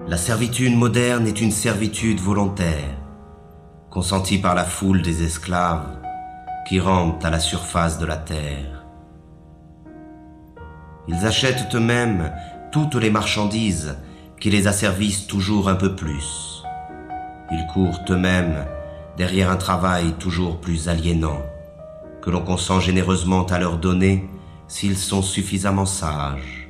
La servitude moderne est une servitude volontaire, consentie par la foule des esclaves qui rampent à la surface de la terre. Ils achètent eux-mêmes toutes les marchandises qui les asservissent toujours un peu plus. Ils courent eux-mêmes derrière un travail toujours plus aliénant, que l'on consent généreusement à leur donner s'ils sont suffisamment sages.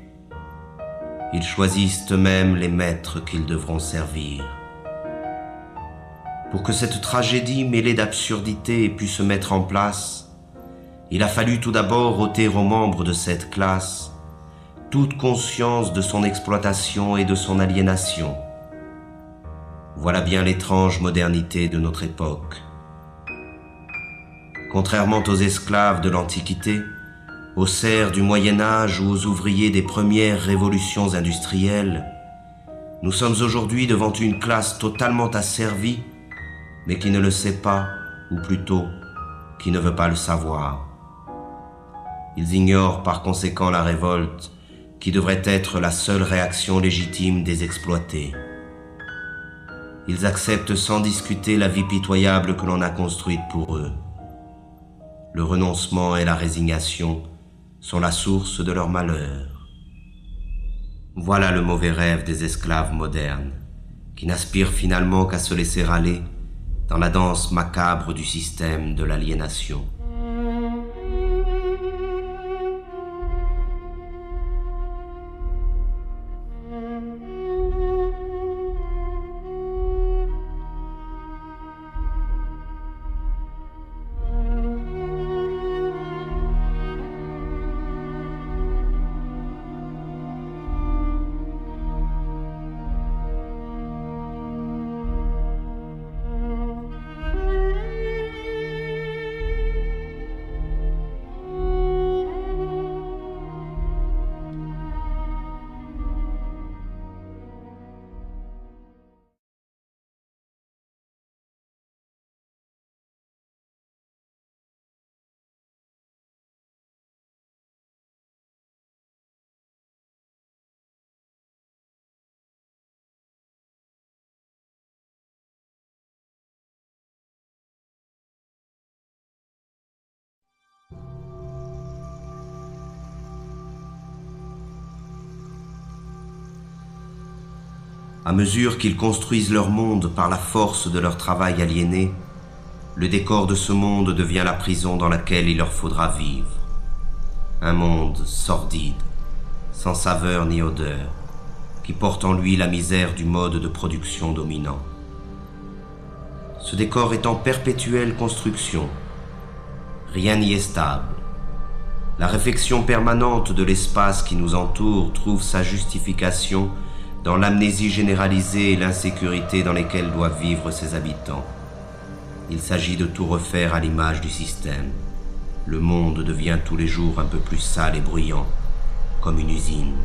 Ils choisissent eux-mêmes les maîtres qu'ils devront servir. Pour que cette tragédie mêlée d'absurdité ait pu se mettre en place, il a fallu tout d'abord ôter aux membres de cette classe toute conscience de son exploitation et de son aliénation. Voilà bien l'étrange modernité de notre époque. Contrairement aux esclaves de l'Antiquité, aux serfs du Moyen-Âge ou aux ouvriers des premières révolutions industrielles, nous sommes aujourd'hui devant une classe totalement asservie, mais qui ne le sait pas, ou plutôt, qui ne veut pas le savoir. Ils ignorent par conséquent la révolte, qui devrait être la seule réaction légitime des exploités. Ils acceptent sans discuter la vie pitoyable que l'on a construite pour eux. Le renoncement et la résignation sont la source de leur malheur. Voilà le mauvais rêve des esclaves modernes, qui n'aspirent finalement qu'à se laisser aller dans la danse macabre du système de l'aliénation. À mesure qu'ils construisent leur monde par la force de leur travail aliéné, le décor de ce monde devient la prison dans laquelle il leur faudra vivre. Un monde sordide, sans saveur ni odeur, qui porte en lui la misère du mode de production dominant. Ce décor est en perpétuelle construction. Rien n'y est stable. La réflexion permanente de l'espace qui nous entoure trouve sa justification dans l'amnésie généralisée et l'insécurité dans lesquelles doivent vivre ses habitants. Il s'agit de tout refaire à l'image du système. Le monde devient tous les jours un peu plus sale et bruyant, comme une usine.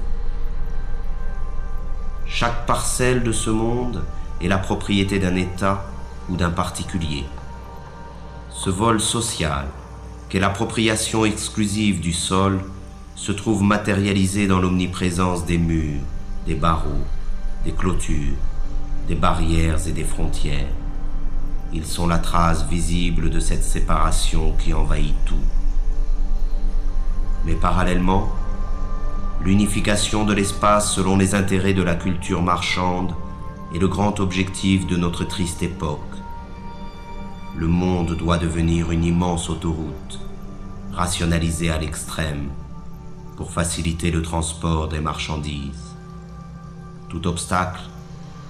Chaque parcelle de ce monde est la propriété d'un État ou d'un particulier. Ce vol social, qu'est l'appropriation exclusive du sol, se trouve matérialisé dans l'omniprésence des murs, des barreaux, des clôtures, des barrières et des frontières. Ils sont la trace visible de cette séparation qui envahit tout. Mais parallèlement, l'unification de l'espace selon les intérêts de la culture marchande est le grand objectif de notre triste époque. Le monde doit devenir une immense autoroute, rationalisée à l'extrême, pour faciliter le transport des marchandises. Tout obstacle,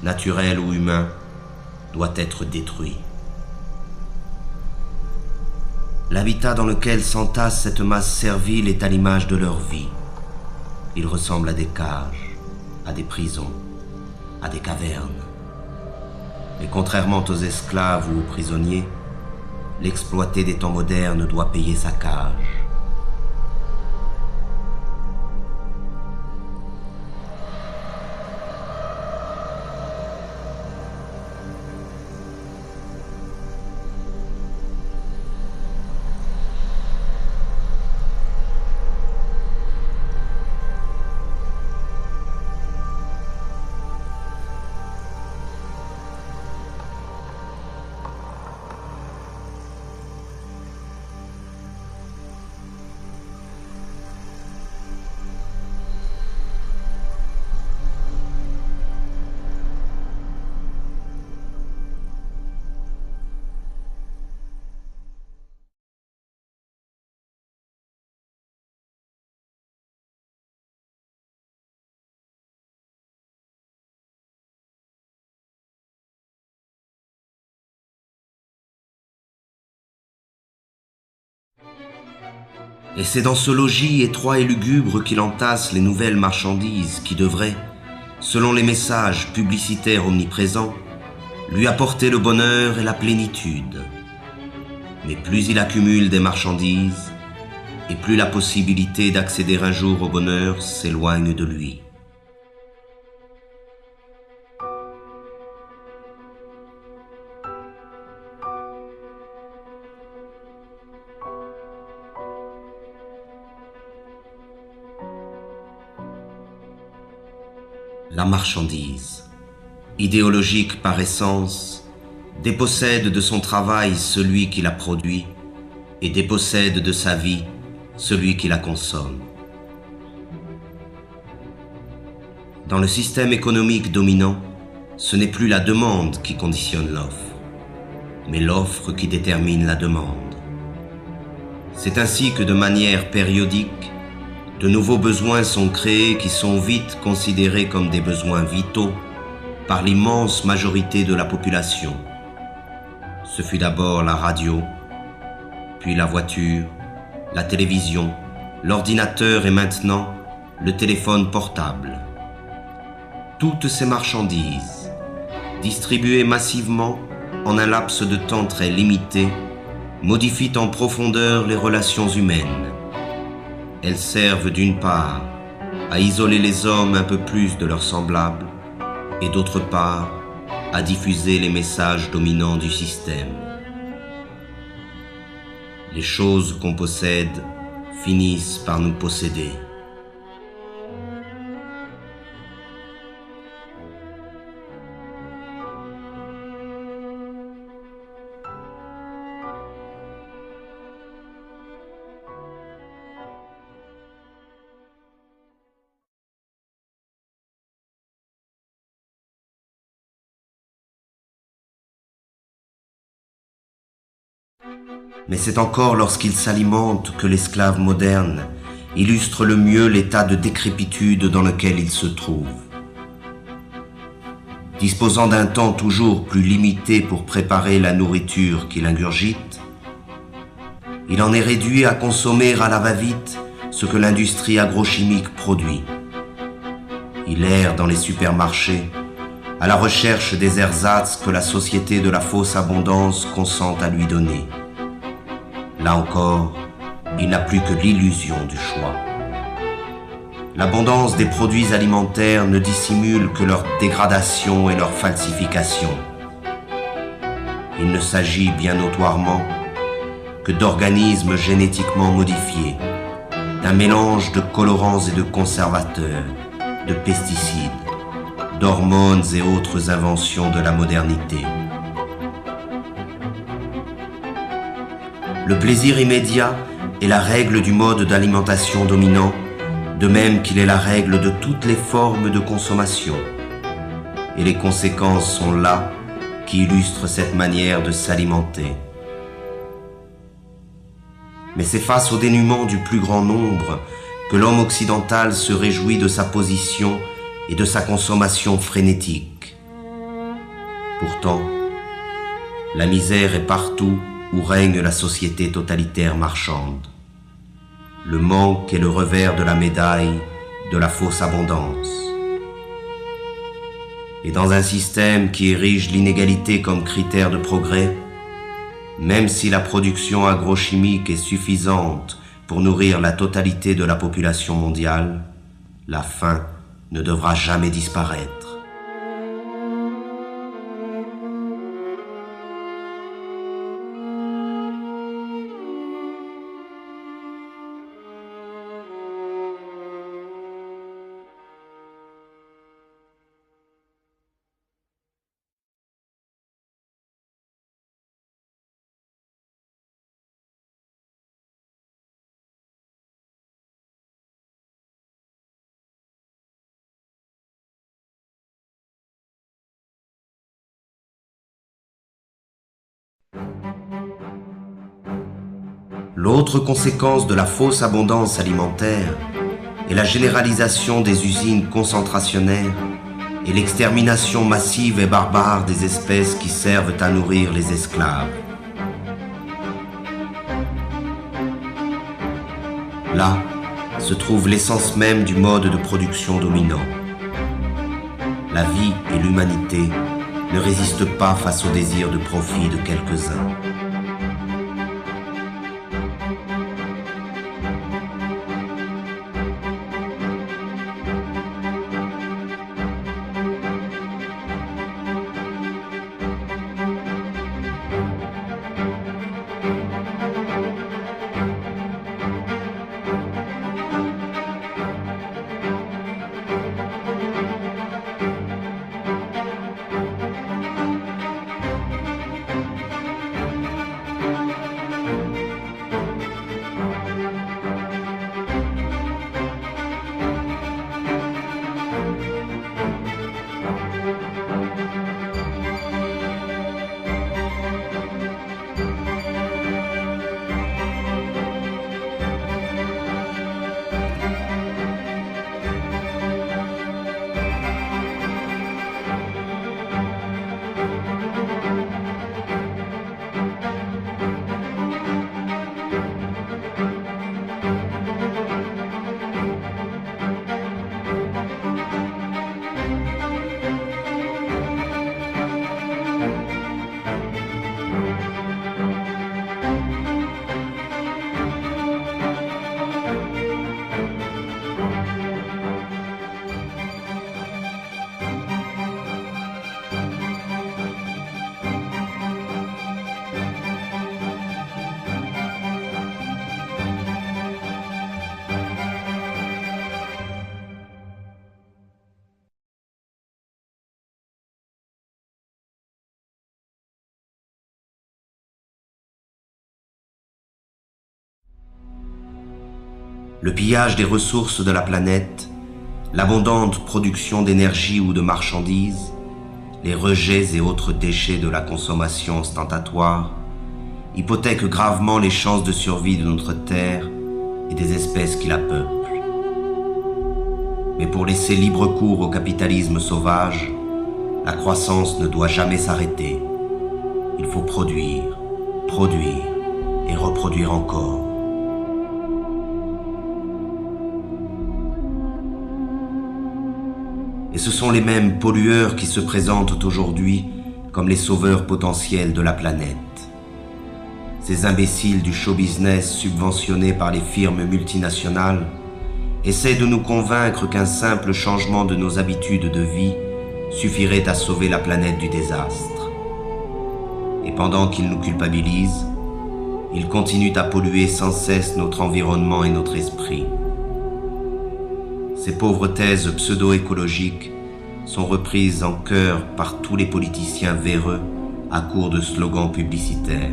naturel ou humain, doit être détruit. L'habitat dans lequel s'entasse cette masse servile est à l'image de leur vie. Il ressemble à des cages, à des prisons, à des cavernes. Mais contrairement aux esclaves ou aux prisonniers, l'exploité des temps modernes doit payer sa cage. Et c'est dans ce logis étroit et lugubre qu'il entasse les nouvelles marchandises qui devraient, selon les messages publicitaires omniprésents, lui apporter le bonheur et la plénitude. Mais plus il accumule des marchandises, et plus la possibilité d'accéder un jour au bonheur s'éloigne de lui. La marchandise, idéologique par essence, dépossède de son travail celui qui la produit et dépossède de sa vie celui qui la consomme. Dans le système économique dominant, ce n'est plus la demande qui conditionne l'offre, mais l'offre qui détermine la demande. C'est ainsi que de manière périodique, de nouveaux besoins sont créés qui sont vite considérés comme des besoins vitaux par l'immense majorité de la population. Ce fut d'abord la radio, puis la voiture, la télévision, l'ordinateur et maintenant le téléphone portable. Toutes ces marchandises, distribuées massivement en un laps de temps très limité, modifient en profondeur les relations humaines. Elles servent d'une part à isoler les hommes un peu plus de leurs semblables et d'autre part à diffuser les messages dominants du système. Les choses qu'on possède finissent par nous posséder. Mais c'est encore lorsqu'il s'alimente que l'esclave moderne illustre le mieux l'état de décrépitude dans lequel il se trouve. Disposant d'un temps toujours plus limité pour préparer la nourriture qu'il ingurgite, il en est réduit à consommer à la va-vite ce que l'industrie agrochimique produit. Il erre dans les supermarchés à la recherche des ersatz que la société de la fausse abondance consent à lui donner. Là encore, il n'a plus que l'illusion du choix. L'abondance des produits alimentaires ne dissimule que leur dégradation et leur falsification. Il ne s'agit bien notoirement que d'organismes génétiquement modifiés, d'un mélange de colorants et de conservateurs, de pesticides, d'hormones et autres inventions de la modernité. Le plaisir immédiat est la règle du mode d'alimentation dominant, de même qu'il est la règle de toutes les formes de consommation. Et les conséquences sont là qui illustrent cette manière de s'alimenter. Mais c'est face au dénuement du plus grand nombre que l'homme occidental se réjouit de sa position et de sa consommation frénétique. Pourtant, la misère est partout où règne la société totalitaire marchande. Le manque est le revers de la médaille de la fausse abondance. Et dans un système qui érige l'inégalité comme critère de progrès, même si la production agrochimique est suffisante pour nourrir la totalité de la population mondiale, la faim ne devra jamais disparaître. L'autre conséquence de la fausse abondance alimentaire est la généralisation des usines concentrationnaires et l'extermination massive et barbare des espèces qui servent à nourrir les esclaves. Là se trouve l'essence même du mode de production dominant. La vie et l'humanité ne résistent pas face au désir de profit de quelques-uns. Le pillage des ressources de la planète, l'abondante production d'énergie ou de marchandises, les rejets et autres déchets de la consommation ostentatoire hypothèquent gravement les chances de survie de notre Terre et des espèces qui la peuplent. Mais pour laisser libre cours au capitalisme sauvage, la croissance ne doit jamais s'arrêter. Il faut produire, produire et reproduire encore. Et ce sont les mêmes pollueurs qui se présentent aujourd'hui comme les sauveurs potentiels de la planète. Ces imbéciles du show business subventionnés par les firmes multinationales essaient de nous convaincre qu'un simple changement de nos habitudes de vie suffirait à sauver la planète du désastre. Et pendant qu'ils nous culpabilisent, ils continuent à polluer sans cesse notre environnement et notre esprit. Ces pauvres thèses pseudo-écologiques sont reprises en chœur par tous les politiciens véreux à court de slogans publicitaires.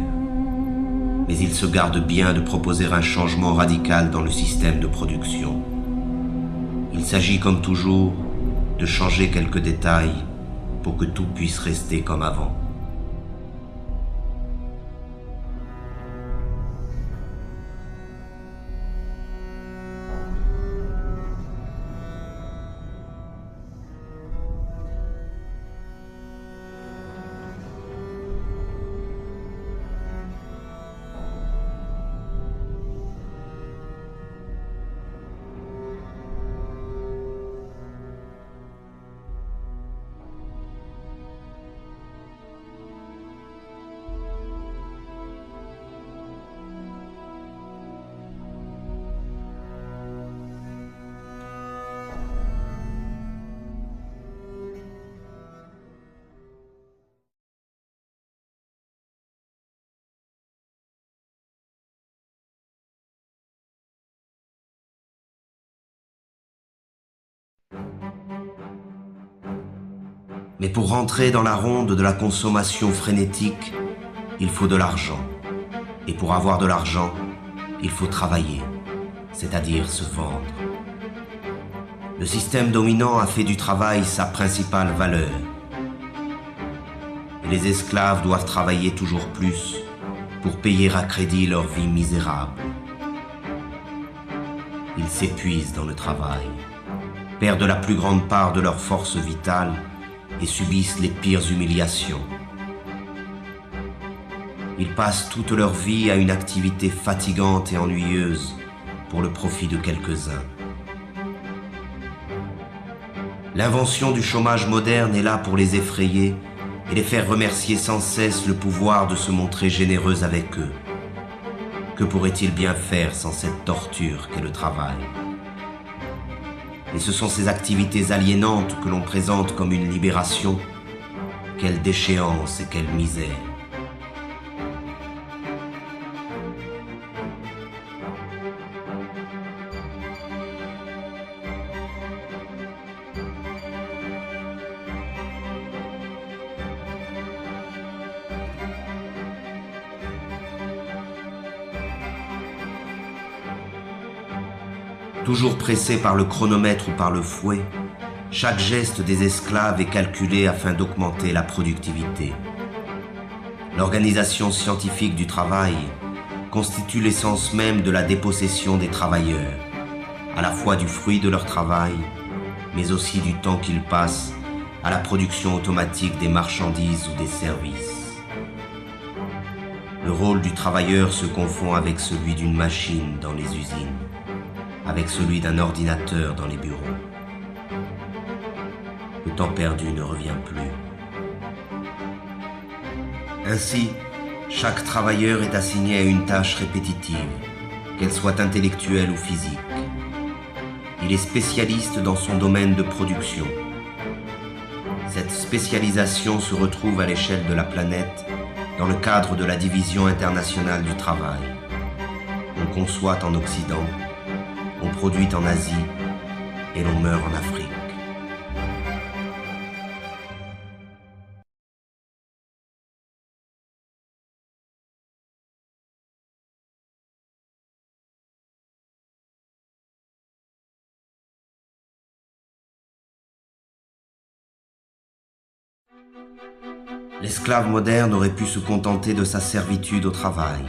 Mais ils se gardent bien de proposer un changement radical dans le système de production. Il s'agit comme toujours de changer quelques détails pour que tout puisse rester comme avant. Mais pour rentrer dans la ronde de la consommation frénétique, il faut de l'argent. Et pour avoir de l'argent, il faut travailler, c'est-à-dire se vendre. Le système dominant a fait du travail sa principale valeur. Et les esclaves doivent travailler toujours plus pour payer à crédit leur vie misérable. Ils s'épuisent dans le travail, perdent la plus grande part de leur force vitale et subissent les pires humiliations. Ils passent toute leur vie à une activité fatigante et ennuyeuse pour le profit de quelques-uns. L'invention du chômage moderne est là pour les effrayer et les faire remercier sans cesse le pouvoir de se montrer généreux avec eux. Que pourraient-ils bien faire sans cette torture qu'est le travail? Et ce sont ces activités aliénantes que l'on présente comme une libération. Quelle déchéance et quelle misère! Toujours pressés par le chronomètre ou par le fouet, chaque geste des esclaves est calculé afin d'augmenter la productivité. L'organisation scientifique du travail constitue l'essence même de la dépossession des travailleurs, à la fois du fruit de leur travail, mais aussi du temps qu'ils passent à la production automatique des marchandises ou des services. Le rôle du travailleur se confond avec celui d'une machine dans les usines, avec celui d'un ordinateur dans les bureaux. Le temps perdu ne revient plus. Ainsi, chaque travailleur est assigné à une tâche répétitive, qu'elle soit intellectuelle ou physique. Il est spécialiste dans son domaine de production. Cette spécialisation se retrouve à l'échelle de la planète dans le cadre de la Division internationale du travail. On conçoit en Occident, on produit en Asie et l'on meurt en Afrique. L'esclave moderne aurait pu se contenter de sa servitude au travail.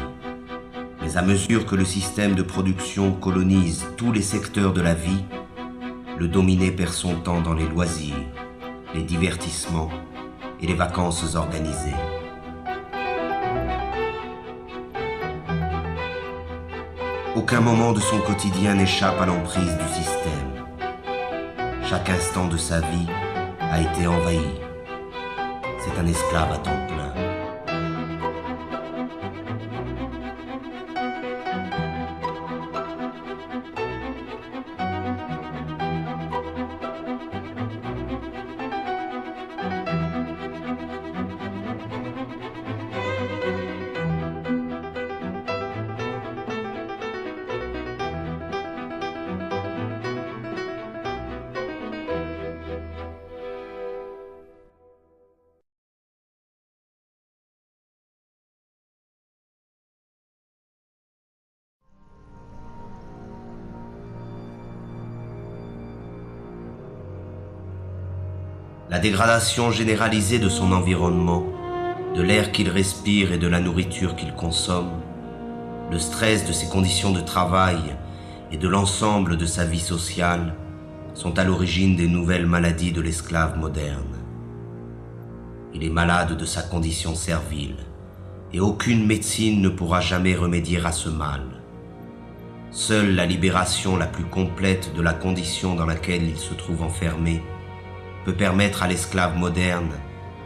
Mais à mesure que le système de production colonise tous les secteurs de la vie, le dominé perd son temps dans les loisirs, les divertissements et les vacances organisées. Aucun moment de son quotidien n'échappe à l'emprise du système. Chaque instant de sa vie a été envahi. C'est un esclave à temps plein. La dégradation généralisée de son environnement, de l'air qu'il respire et de la nourriture qu'il consomme, le stress de ses conditions de travail et de l'ensemble de sa vie sociale sont à l'origine des nouvelles maladies de l'esclave moderne. Il est malade de sa condition servile et aucune médecine ne pourra jamais remédier à ce mal. Seule la libération la plus complète de la condition dans laquelle il se trouve enfermé peut permettre à l'esclave moderne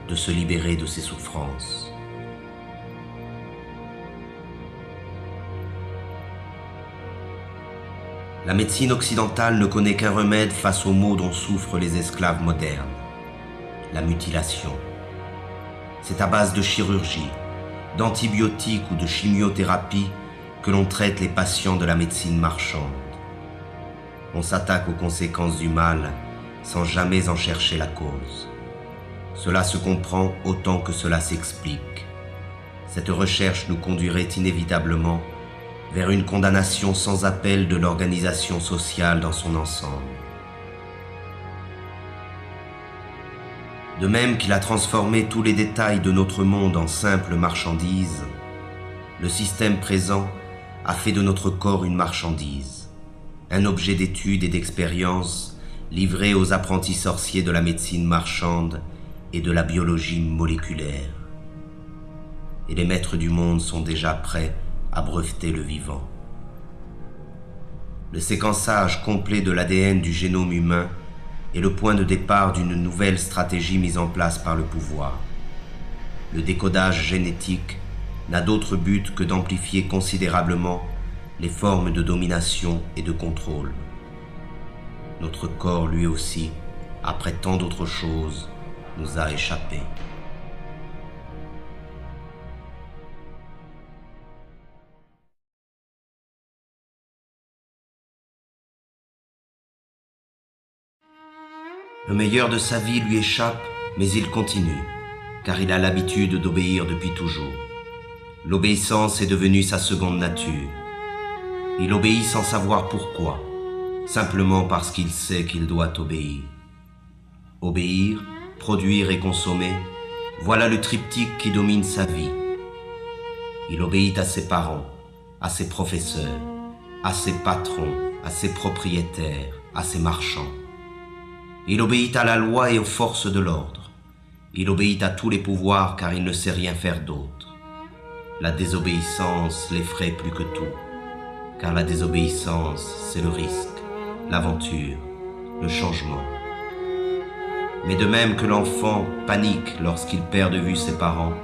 de se libérer de ses souffrances. La médecine occidentale ne connaît qu'un remède face aux maux dont souffrent les esclaves modernes, la mutilation. C'est à base de chirurgie, d'antibiotiques ou de chimiothérapie que l'on traite les patients de la médecine marchande. On s'attaque aux conséquences du mal sans jamais en chercher la cause. Cela se comprend autant que cela s'explique. Cette recherche nous conduirait inévitablement vers une condamnation sans appel de l'organisation sociale dans son ensemble. De même qu'il a transformé tous les détails de notre monde en simples marchandises, le système présent a fait de notre corps une marchandise, un objet d'étude et d'expérience livré aux apprentis sorciers de la médecine marchande et de la biologie moléculaire. Et les maîtres du monde sont déjà prêts à breveter le vivant. le séquençage complet de l'ADN du génome humain est le point de départ d'une nouvelle stratégie mise en place par le pouvoir. Le décodage génétique n'a d'autre but que d'amplifier considérablement les formes de domination et de contrôle. Notre corps, lui aussi, après tant d'autres choses, nous a échappé. Le meilleur de sa vie lui échappe, mais il continue, car il a l'habitude d'obéir depuis toujours. L'obéissance est devenue sa seconde nature. Il obéit sans savoir pourquoi, simplement parce qu'il sait qu'il doit obéir. Obéir, produire et consommer, voilà le triptyque qui domine sa vie. Il obéit à ses parents, à ses professeurs, à ses patrons, à ses propriétaires, à ses marchands. Il obéit à la loi et aux forces de l'ordre. Il obéit à tous les pouvoirs car il ne sait rien faire d'autre. La désobéissance l'effraie plus que tout, car la désobéissance, c'est le risque, l'aventure, le changement. Mais de même que l'enfant panique lorsqu'il perd de vue ses parents,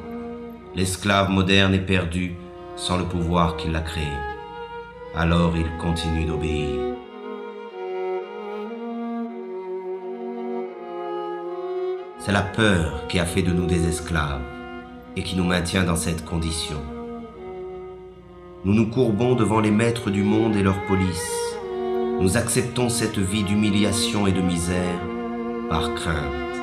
l'esclave moderne est perdu sans le pouvoir qui l'a créé. Alors il continue d'obéir. C'est la peur qui a fait de nous des esclaves et qui nous maintient dans cette condition. Nous nous courbons devant les maîtres du monde et leur police. Nous acceptons cette vie d'humiliation et de misère par crainte.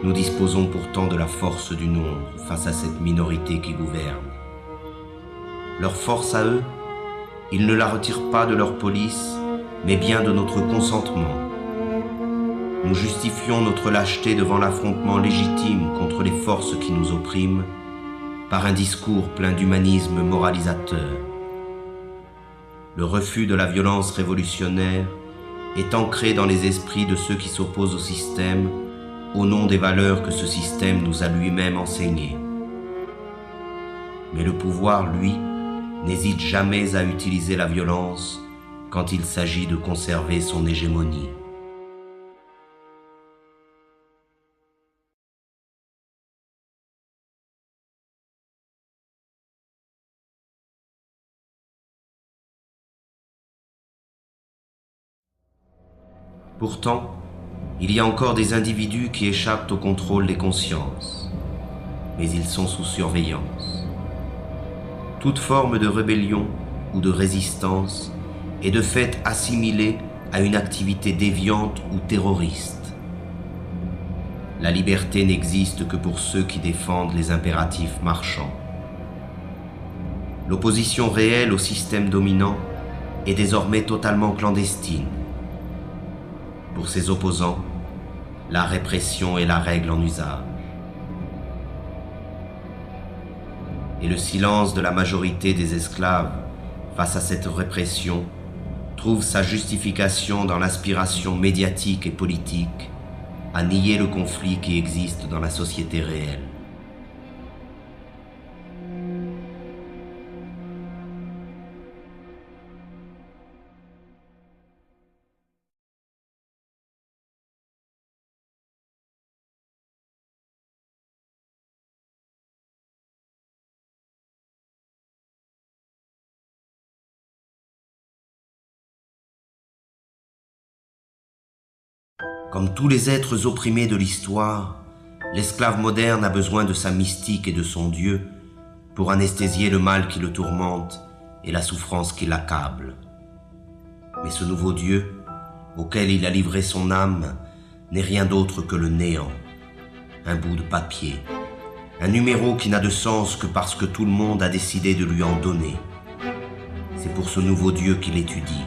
Nous disposons pourtant de la force du nombre face à cette minorité qui gouverne. Leur force à eux, ils ne la retirent pas de leur police, mais bien de notre consentement. Nous justifions notre lâcheté devant l'affrontement légitime contre les forces qui nous oppriment par un discours plein d'humanisme moralisateur. Le refus de la violence révolutionnaire est ancré dans les esprits de ceux qui s'opposent au système au nom des valeurs que ce système nous a lui-même enseignées. Mais le pouvoir, lui, n'hésite jamais à utiliser la violence quand il s'agit de conserver son hégémonie. Pourtant, il y a encore des individus qui échappent au contrôle des consciences, mais ils sont sous surveillance. Toute forme de rébellion ou de résistance est de fait assimilée à une activité déviante ou terroriste. La liberté n'existe que pour ceux qui défendent les impératifs marchands. L'opposition réelle au système dominant est désormais totalement clandestine. Pour ses opposants, la répression est la règle en usage. Et le silence de la majorité des esclaves face à cette répression trouve sa justification dans l'aspiration médiatique et politique à nier le conflit qui existe dans la société réelle. Comme tous les êtres opprimés de l'histoire, l'esclave moderne a besoin de sa mystique et de son Dieu pour anesthésier le mal qui le tourmente et la souffrance qui l'accable. Mais ce nouveau Dieu, auquel il a livré son âme, n'est rien d'autre que le néant, un bout de papier, un numéro qui n'a de sens que parce que tout le monde a décidé de lui en donner. C'est pour ce nouveau Dieu qu'il étudie,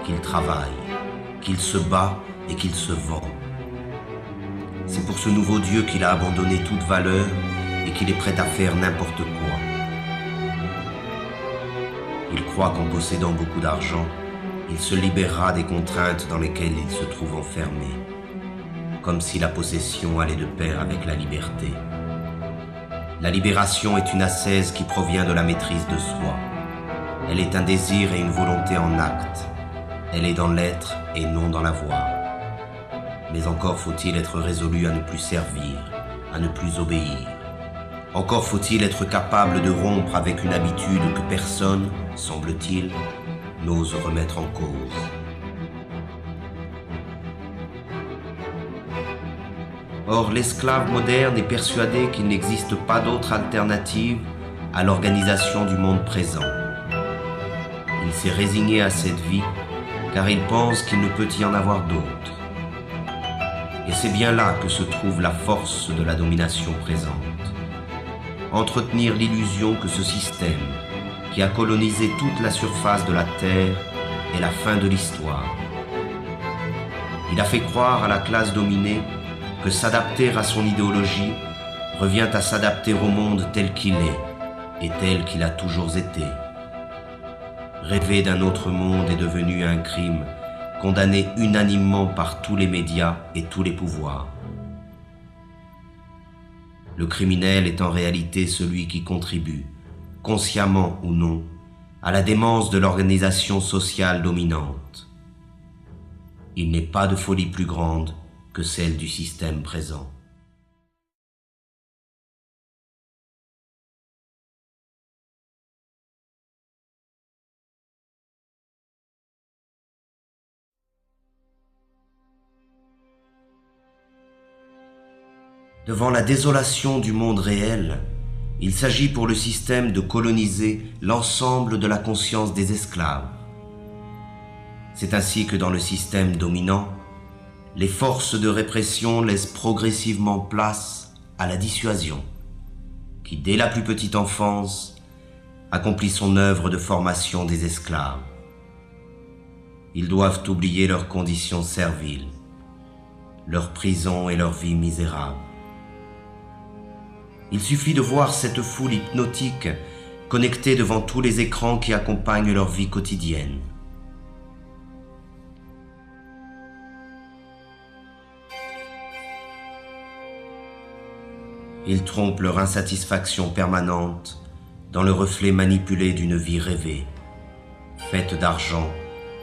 qu'il travaille, qu'il se bat et qu'il se vend. C'est pour ce nouveau Dieu qu'il a abandonné toute valeur et qu'il est prêt à faire n'importe quoi. Il croit qu'en possédant beaucoup d'argent, il se libérera des contraintes dans lesquelles il se trouve enfermé, comme si la possession allait de pair avec la liberté. La libération est une ascèse qui provient de la maîtrise de soi. Elle est un désir et une volonté en acte. Elle est dans l'être et non dans la voix. Mais encore faut-il être résolu à ne plus servir, à ne plus obéir. Encore faut-il être capable de rompre avec une habitude que personne, semble-t-il, n'ose remettre en cause. Or, l'esclave moderne est persuadé qu'il n'existe pas d'autre alternative à l'organisation du monde présent. Il s'est résigné à cette vie car il pense qu'il ne peut y en avoir d'autre. Et c'est bien là que se trouve la force de la domination présente. Entretenir l'illusion que ce système, qui a colonisé toute la surface de la Terre, est la fin de l'histoire. Il a fait croire à la classe dominée que s'adapter à son idéologie revient à s'adapter au monde tel qu'il est et tel qu'il a toujours été. Rêver d'un autre monde est devenu un crime, condamné unanimement par tous les médias et tous les pouvoirs. Le criminel est en réalité celui qui contribue, consciemment ou non, à la démence de l'organisation sociale dominante. Il n'est pas de folie plus grande que celle du système présent. Devant la désolation du monde réel, il s'agit pour le système de coloniser l'ensemble de la conscience des esclaves. C'est ainsi que dans le système dominant, les forces de répression laissent progressivement place à la dissuasion, qui dès la plus petite enfance accomplit son œuvre de formation des esclaves. Ils doivent oublier leurs conditions serviles, leur prison et leur vie misérable. Il suffit de voir cette foule hypnotique connectée devant tous les écrans qui accompagnent leur vie quotidienne. Ils trompent leur insatisfaction permanente dans le reflet manipulé d'une vie rêvée, faite d'argent,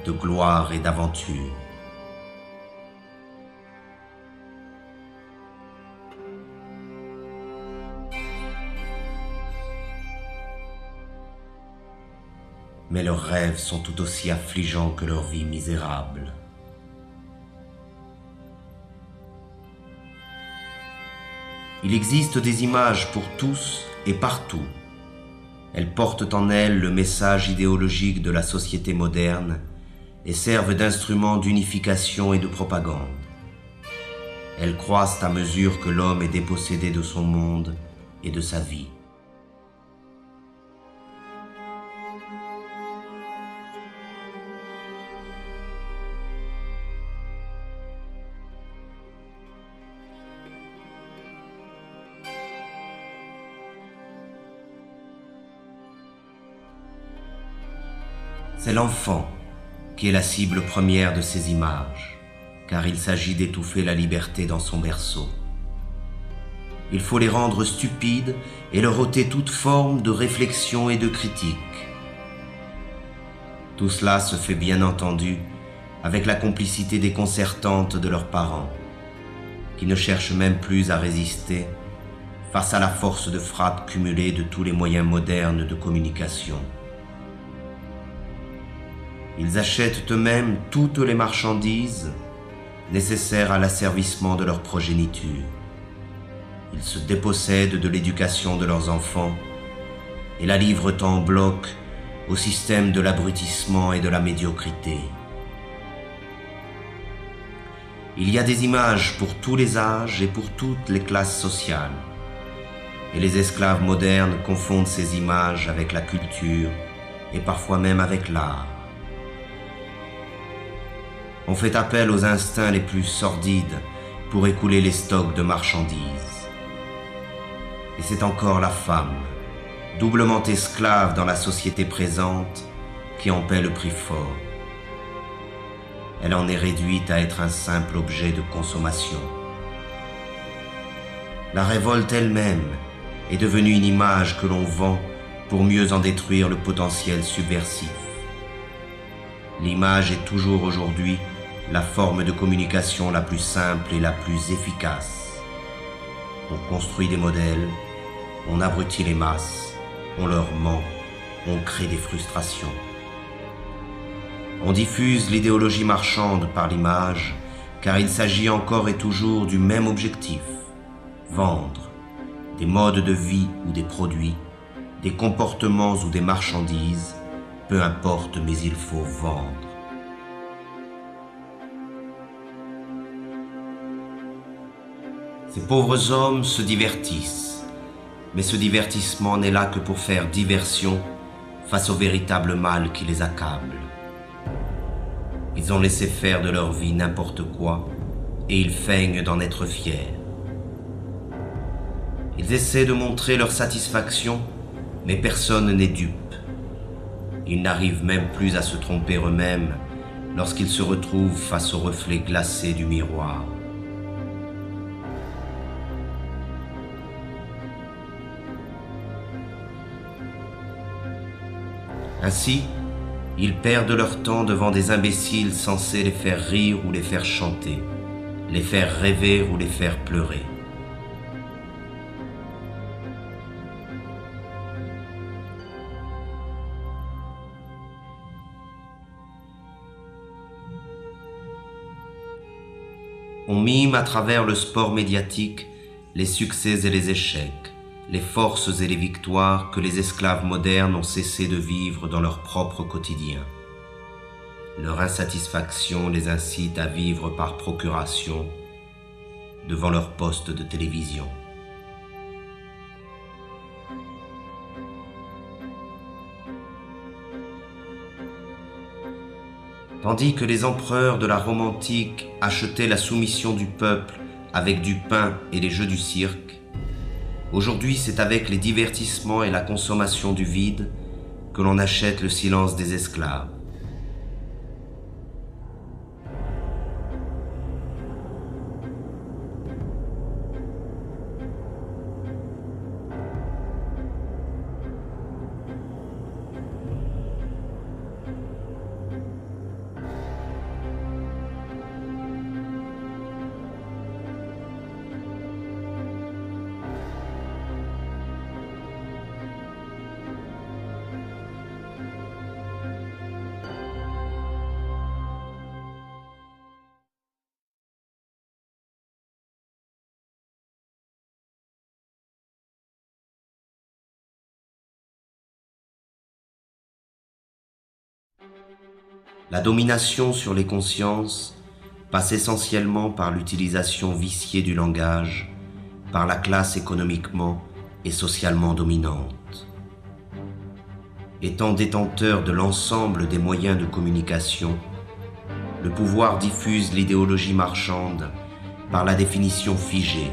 de gloire et d'aventure. Mais leurs rêves sont tout aussi affligeants que leur vie misérable. Il existe des images pour tous et partout. Elles portent en elles le message idéologique de la société moderne et servent d'instruments d'unification et de propagande. Elles croissent à mesure que l'homme est dépossédé de son monde et de sa vie. C'est l'enfant qui est la cible première de ces images, car il s'agit d'étouffer la liberté dans son berceau. Il faut les rendre stupides et leur ôter toute forme de réflexion et de critique. Tout cela se fait bien entendu avec la complicité déconcertante de leurs parents, qui ne cherchent même plus à résister face à la force de frappe cumulée de tous les moyens modernes de communication. Ils achètent eux-mêmes toutes les marchandises nécessaires à l'asservissement de leur progéniture. Ils se dépossèdent de l'éducation de leurs enfants et la livrent en bloc au système de l'abrutissement et de la médiocrité. Il y a des images pour tous les âges et pour toutes les classes sociales. Et les esclaves modernes confondent ces images avec la culture et parfois même avec l'art. On fait appel aux instincts les plus sordides pour écouler les stocks de marchandises. Et c'est encore la femme, doublement esclave dans la société présente, qui en paie le prix fort. Elle en est réduite à être un simple objet de consommation. La révolte elle-même est devenue une image que l'on vend pour mieux en détruire le potentiel subversif. L'image est toujours aujourd'hui la forme de communication la plus simple et la plus efficace. On construit des modèles, on abrutit les masses, on leur ment, on crée des frustrations. On diffuse l'idéologie marchande par l'image, car il s'agit encore et toujours du même objectif, vendre des modes de vie ou des produits, des comportements ou des marchandises, peu importe, mais il faut vendre. Ces pauvres hommes se divertissent, mais ce divertissement n'est là que pour faire diversion face au véritable mal qui les accable. Ils ont laissé faire de leur vie n'importe quoi et ils feignent d'en être fiers. Ils essaient de montrer leur satisfaction, mais personne n'est dupe. Ils n'arrivent même plus à se tromper eux-mêmes lorsqu'ils se retrouvent face au reflet glacé du miroir. Ainsi, ils perdent leur temps devant des imbéciles censés les faire rire ou les faire chanter, les faire rêver ou les faire pleurer. On mime à travers le sport médiatique les succès et les échecs, les forces et les victoires que les esclaves modernes ont cessé de vivre dans leur propre quotidien. Leur insatisfaction les incite à vivre par procuration devant leur poste de télévision. Tandis que les empereurs de la Rome antique achetaient la soumission du peuple avec du pain et les jeux du cirque, aujourd'hui c'est avec les divertissements et la consommation du vide que l'on achète le silence des esclaves. La domination sur les consciences passe essentiellement par l'utilisation viciée du langage par la classe économiquement et socialement dominante. Étant détenteur de l'ensemble des moyens de communication, le pouvoir diffuse l'idéologie marchande par la définition figée,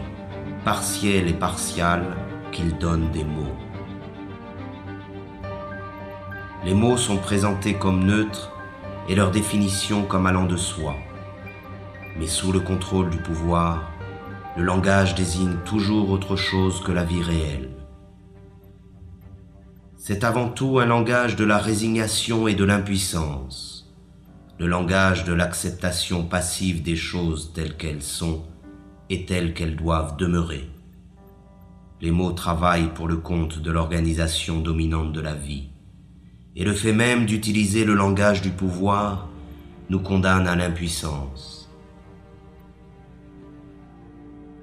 partielle et partiale qu'il donne des mots. Les mots sont présentés comme neutres et leur définition comme allant de soi. Mais sous le contrôle du pouvoir, le langage désigne toujours autre chose que la vie réelle. C'est avant tout un langage de la résignation et de l'impuissance, le langage de l'acceptation passive des choses telles qu'elles sont et telles qu'elles doivent demeurer. Les mots travaillent pour le compte de l'organisation dominante de la vie. Et le fait même d'utiliser le langage du pouvoir nous condamne à l'impuissance.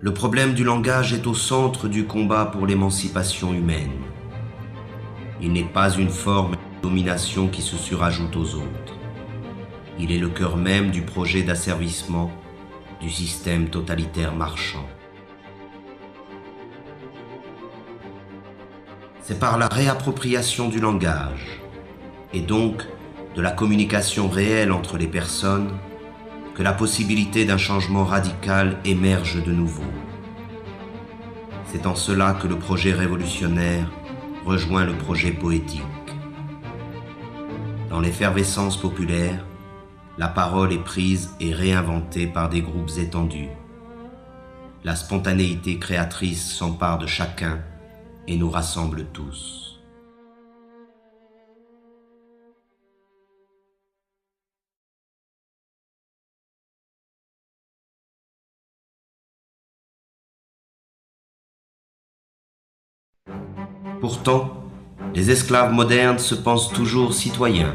Le problème du langage est au centre du combat pour l'émancipation humaine. Il n'est pas une forme de domination qui se surajoute aux autres. Il est le cœur même du projet d'asservissement du système totalitaire marchand. C'est par la réappropriation du langage, et donc de la communication réelle entre les personnes, que la possibilité d'un changement radical émerge de nouveau. C'est en cela que le projet révolutionnaire rejoint le projet poétique. Dans l'effervescence populaire, la parole est prise et réinventée par des groupes étendus. La spontanéité créatrice s'empare de chacun et nous rassemble tous. Pourtant, les esclaves modernes se pensent toujours citoyens.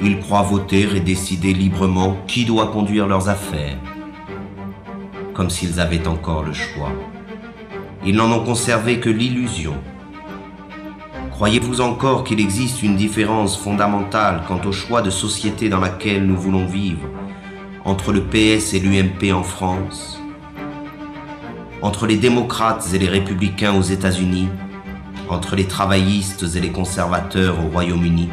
Ils croient voter et décider librement qui doit conduire leurs affaires, comme s'ils avaient encore le choix. Ils n'en ont conservé que l'illusion. Croyez-vous encore qu'il existe une différence fondamentale quant au choix de société dans laquelle nous voulons vivre entre le PS et l'UMP en France, entre les démocrates et les républicains aux États-Unis, entre les travaillistes et les conservateurs au Royaume-Uni?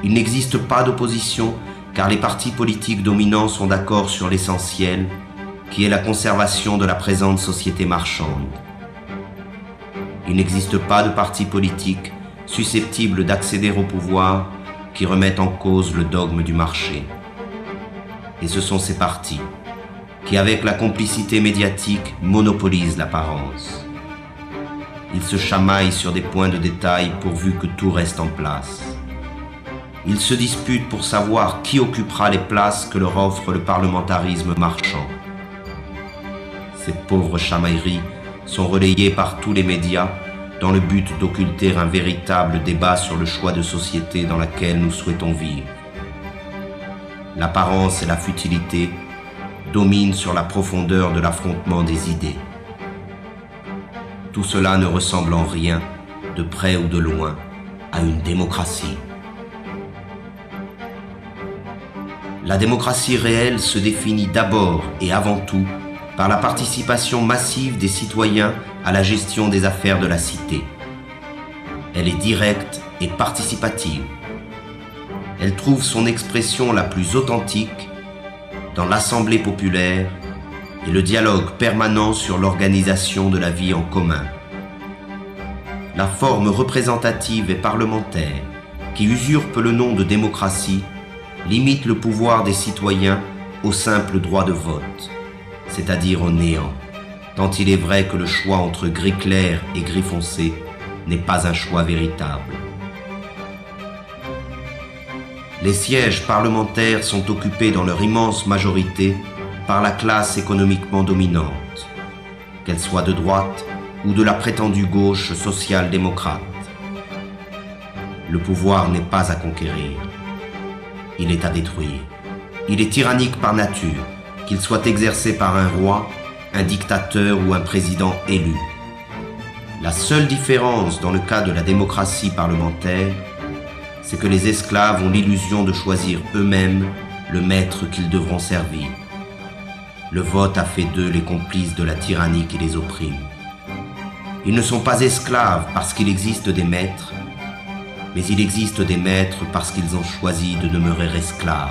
Il n'existe pas d'opposition car les partis politiques dominants sont d'accord sur l'essentiel, qui est la conservation de la présente société marchande. Il n'existe pas de parti politique susceptible d'accéder au pouvoir qui remettent en cause le dogme du marché. Et ce sont ces partis qui, avec la complicité médiatique, monopolisent l'apparence. Ils se chamaillent sur des points de détail pourvu que tout reste en place. Ils se disputent pour savoir qui occupera les places que leur offre le parlementarisme marchand. Ces pauvres chamailleries sont relayées par tous les médias dans le but d'occulter un véritable débat sur le choix de société dans laquelle nous souhaitons vivre. L'apparence et la futilité dominent sur la profondeur de l'affrontement des idées. Tout cela ne ressemble en rien, de près ou de loin, à une démocratie. La démocratie réelle se définit d'abord et avant tout par la participation massive des citoyens à la gestion des affaires de la cité. Elle est directe et participative. Elle trouve son expression la plus authentique dans l'assemblée populaire et le dialogue permanent sur l'organisation de la vie en commun. La forme représentative et parlementaire, qui usurpe le nom de démocratie, limite le pouvoir des citoyens au simple droit de vote, c'est-à-dire au néant, tant il est vrai que le choix entre gris clair et gris foncé n'est pas un choix véritable. Les sièges parlementaires sont occupés dans leur immense majorité par la classe économiquement dominante, qu'elle soit de droite ou de la prétendue gauche social-démocrate. Le pouvoir n'est pas à conquérir, il est à détruire. Il est tyrannique par nature, qu'il soit exercé par un roi, un dictateur ou un président élu. La seule différence dans le cas de la démocratie parlementaire, c'est que les esclaves ont l'illusion de choisir eux-mêmes le maître qu'ils devront servir. Le vote a fait d'eux les complices de la tyrannie qui les opprime. Ils ne sont pas esclaves parce qu'il existe des maîtres, mais il existe des maîtres parce qu'ils ont choisi de demeurer esclaves.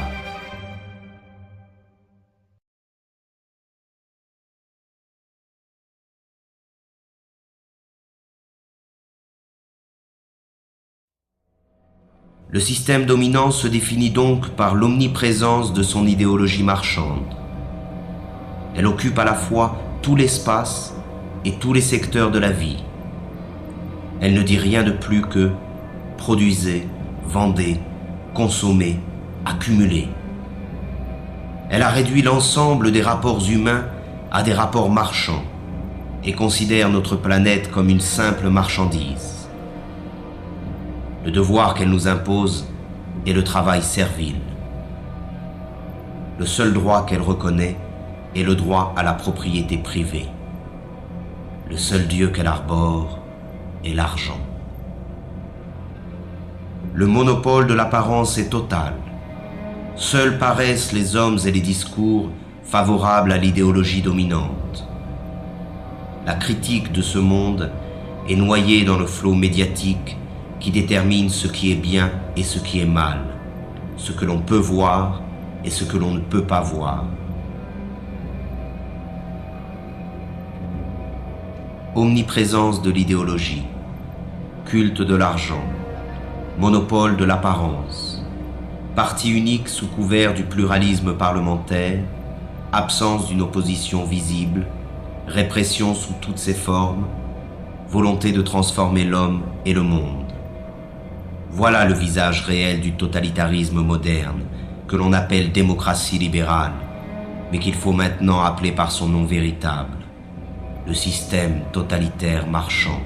Le système dominant se définit donc par l'omniprésence de son idéologie marchande. Elle occupe à la fois tout l'espace et tous les secteurs de la vie. Elle ne dit rien de plus que produisez, vendez, consommez, accumulez. Elle a réduit l'ensemble des rapports humains à des rapports marchands et considère notre planète comme une simple marchandise. Le devoir qu'elle nous impose est le travail servile. Le seul droit qu'elle reconnaît est le droit à la propriété privée. Le seul Dieu qu'elle arbore est l'argent. Le monopole de l'apparence est total. Seuls paraissent les hommes et les discours favorables à l'idéologie dominante. La critique de ce monde est noyée dans le flot médiatique qui détermine ce qui est bien et ce qui est mal, ce que l'on peut voir et ce que l'on ne peut pas voir. Omniprésence de l'idéologie, culte de l'argent, monopole de l'apparence, parti unique sous couvert du pluralisme parlementaire, absence d'une opposition visible, répression sous toutes ses formes, volonté de transformer l'homme et le monde. Voilà le visage réel du totalitarisme moderne, que l'on appelle démocratie libérale, mais qu'il faut maintenant appeler par son nom véritable, le système totalitaire marchand.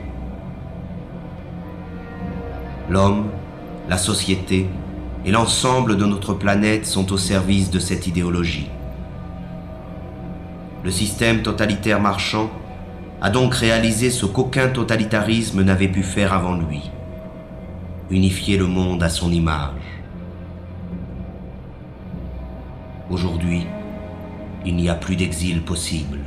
L'homme, la société et l'ensemble de notre planète sont au service de cette idéologie. Le système totalitaire marchand a donc réalisé ce qu'aucun totalitarisme n'avait pu faire avant lui: unifier le monde à son image. Aujourd'hui, il n'y a plus d'exil possible.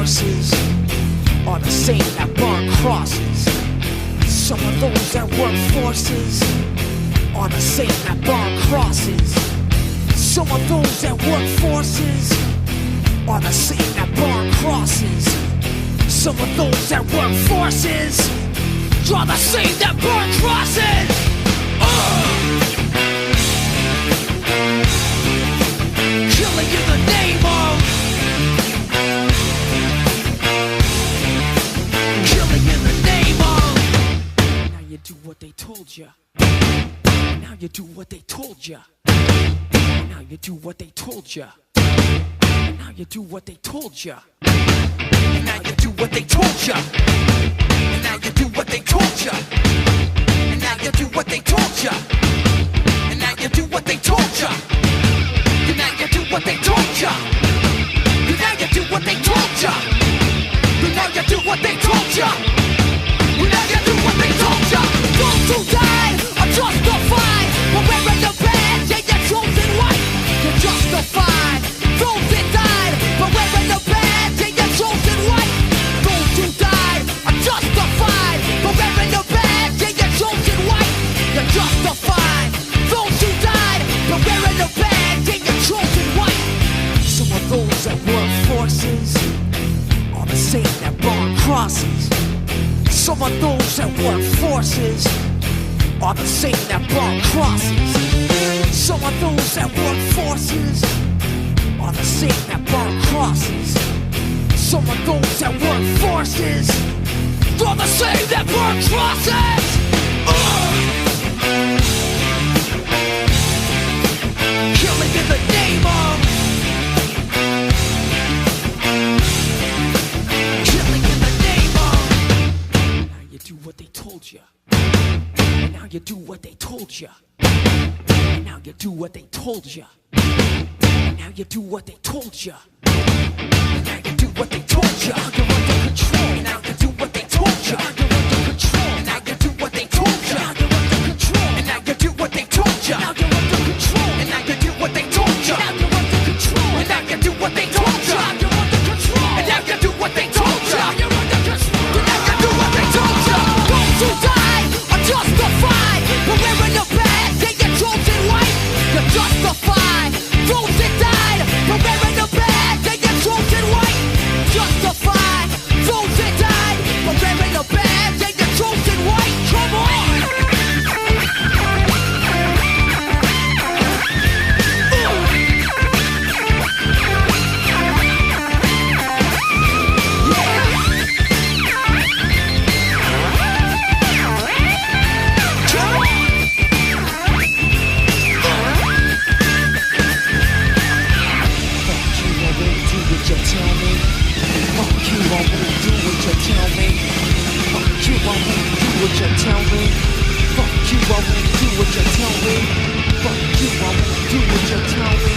forces are the same that burn crosses. Some of those that work forces are the same that burn crosses. Some of those that work forces are the same that burn crosses. Some of those that work forces are the same that burn crosses. Killing in the name of, killing in the name of. Now you do what they told ya. Now you do what they told ya. Now you do what they told ya. Now you do what they told ya. Now you do what they told ya. And now you do what they told ya. And now you do what they told ya. And now you do what they told ya. And now you do what they told ya. And now you do what they told ya. And now you do what they told ya. And now you do what they told ya. Those who died are justified. But wearing the badge and you're chosen white. You're justified. Those that died, but wearing the badge and you're chosen white. Those who died are justified. But wearing the badge and you're chosen white. You're justified. Those who died, but wearing the badge and you're chosen white. Some of those that work forces are the same that burn crosses. Some of those that work forces are the same that burn crosses. Some of those that work forces are the same that burn crosses. Some of those that work forces are the same that burn crosses. Killing in the name of. Killing in the name of. Now you do what they told you. Now you do what they told you. Now you do what they told you. Now you do what they told you. Now you do what they told you. You're under control. Now you do what they told you. You're under control. Now you do what they told you. You're under control. And now you do what they told you. Now you're under control. And now you do what they told you. Now you're under control. And now you do what they told you. You're under control. And now you do what they told you. You're under control. And now you do what they told you. Those who die are justified. But wearing the badge, they get chosen white. You're justified. Those that died, but wearing the badge, they get chosen white. Justified. Those that died, but wearing the badge, they get chosen white. Come on. What you tell me? Fuck you, I won't do what you tell me. Fuck you, I won't do what you tell me. Fuck you, I won't do what you tell me.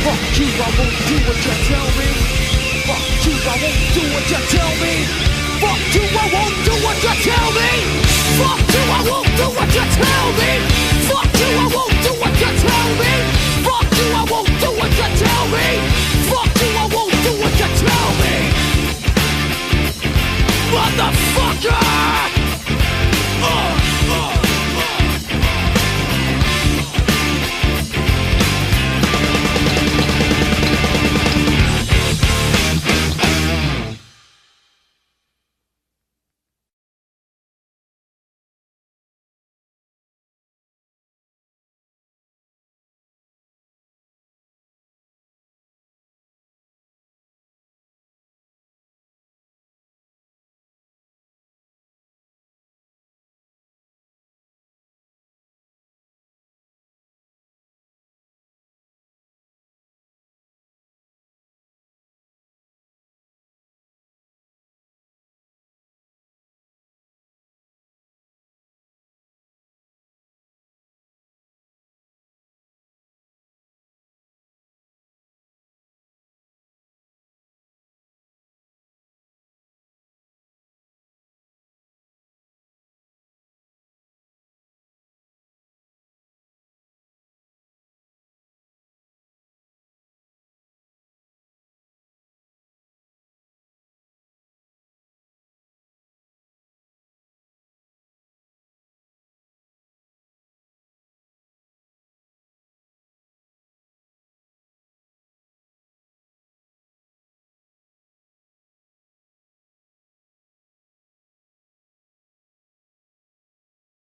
Fuck you, I won't do what you tell me. Fuck you, I won't do what you tell me. Fuck you, I won't do what you tell me. Fuck you, I won't do what you tell me. Fuck you, I won't do what you tell me. Fuck you, I won't do what you tell me. Motherfucker!